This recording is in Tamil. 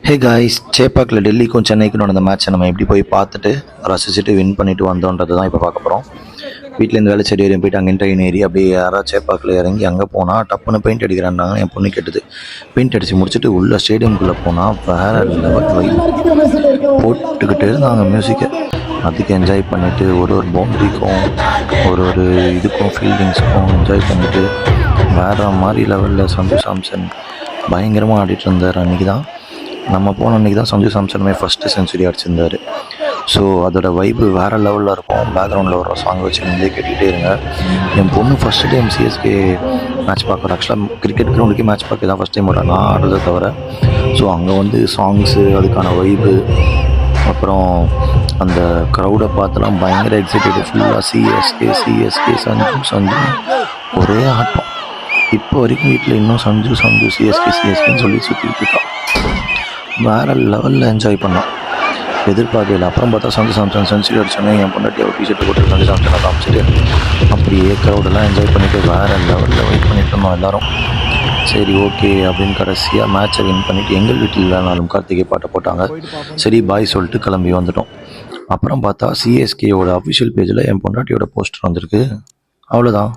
ஹே காய்ஸ், சேப்பாக்கில் டெல்லிக்கும் சென்னைக்கும் நடந்த மேட்ச்சை நம்ம எப்படி போய் பார்த்துட்டு ரசிச்சுட்டு வின் பண்ணிட்டு வந்தோன்றது தான் இப்போ பார்க்க போகிறோம். வீட்டிலேருந்து வேலைச்சேரி வரையும் போயிட்டு அங்கே ட்ரெயின் ஏறி அப்படியே யாராவது சேப்பாக்கில் இறங்கி அங்கே போனால் டப்புன்னு பெயிண்ட் அடிக்கிறாண்டாங்க. என் பொண்ணு கேட்டது. பெயிண்ட் அடித்து முடிச்சுட்டு உள்ள ஸ்டேடியம்குள்ளே போனால் வேறு லெவல் போட்டுக்கிட்டு இருந்தாங்க மியூசிக்கை. அதுக்கு என்ஜாய் பண்ணிவிட்டு ஒரு பவுண்டரிக்கும் ஒரு இதுக்கும் ஃபீல்டிங்ஸுக்கும் என்ஜாய் பண்ணிவிட்டு வேறு மாதிரி லெவலில் சஞ்சு சாம்சன் பயங்கரமாக ஆடிட்டு இருந்தார். அன்றைக்கி தான் நம்ம போன அன்றைக்கி தான் சஞ்சு சாம்சனுமே ஃபஸ்ட்டு செஞ்சுரி அடிச்சிருந்தார். ஸோ அதோட வைப்பு வேறு லெவலில் இருக்கும். பேக்ரவுண்டில் ஒரு சாங் வச்சு நீங்களே கேட்டுக்கிட்டே இருங்க. என் பொண்ணு ஃபஸ்ட்டு டைம் சிஎஸ்கே மேட்ச் பார்க்குறேன். ஆக்சுவலாக கிரிக்கெட் கிரவுண்டுக்கே மேட்ச் பார்க்க தான் ஃபஸ்ட் டைம் வரும் நான் ஆடுறதை தவிர. ஸோ அங்கே வந்து சாங்ஸு, அதுக்கான வைப்பு, அப்புறம் அந்த க்ரௌடை பார்த்துலாம் பயங்கர எக்ஸைட்டடு. ஃபுல்லாக சிஎஸ்கே சஞ்சு ஒரே ஆட்டம். இப்போ வரைக்கும் வீட்டில் இன்னும் சஞ்சு சிஎஸ்கேன்னு சொல்லி சுற்றிட்டு இருக்கான். வேறு லெவலில் என்ஜாய் பண்ணோம். எதிர்பார்க்கல. அப்புறம் பார்த்தா சஞ்சு சாம்சன் செஞ்சுரி அடிச்சோன்னே என் பொண்டாட்டி ஒரு டிஷர்ட்டு போட்டு சஞ்சு சாம்சனை காமிச்சிட்டு அப்படியே க்ரௌடெல்லாம் என்ஜாய் பண்ணிவிட்டு வேறு லெவலில் வெயிட் பண்ணிட்டு இருந்தோம் எல்லோரும். சரி, ஓகே அப்படின்னு கடைசியாக மேட்சை வின் பண்ணிவிட்டு எங்கள் வீட்டில் இல்லைனாலும் கார்த்திகை பாட்டை போட்டாங்க. சரி பாய் சொல்லிட்டு கிளம்பி வந்துட்டோம். அப்புறம் பார்த்தா சிஎஸ்கேயோட அஃபிஷியல் பேஜில் என் பொண்டாட்டியோட போஸ்டர் வந்திருக்கு. அவ்வளோதான்.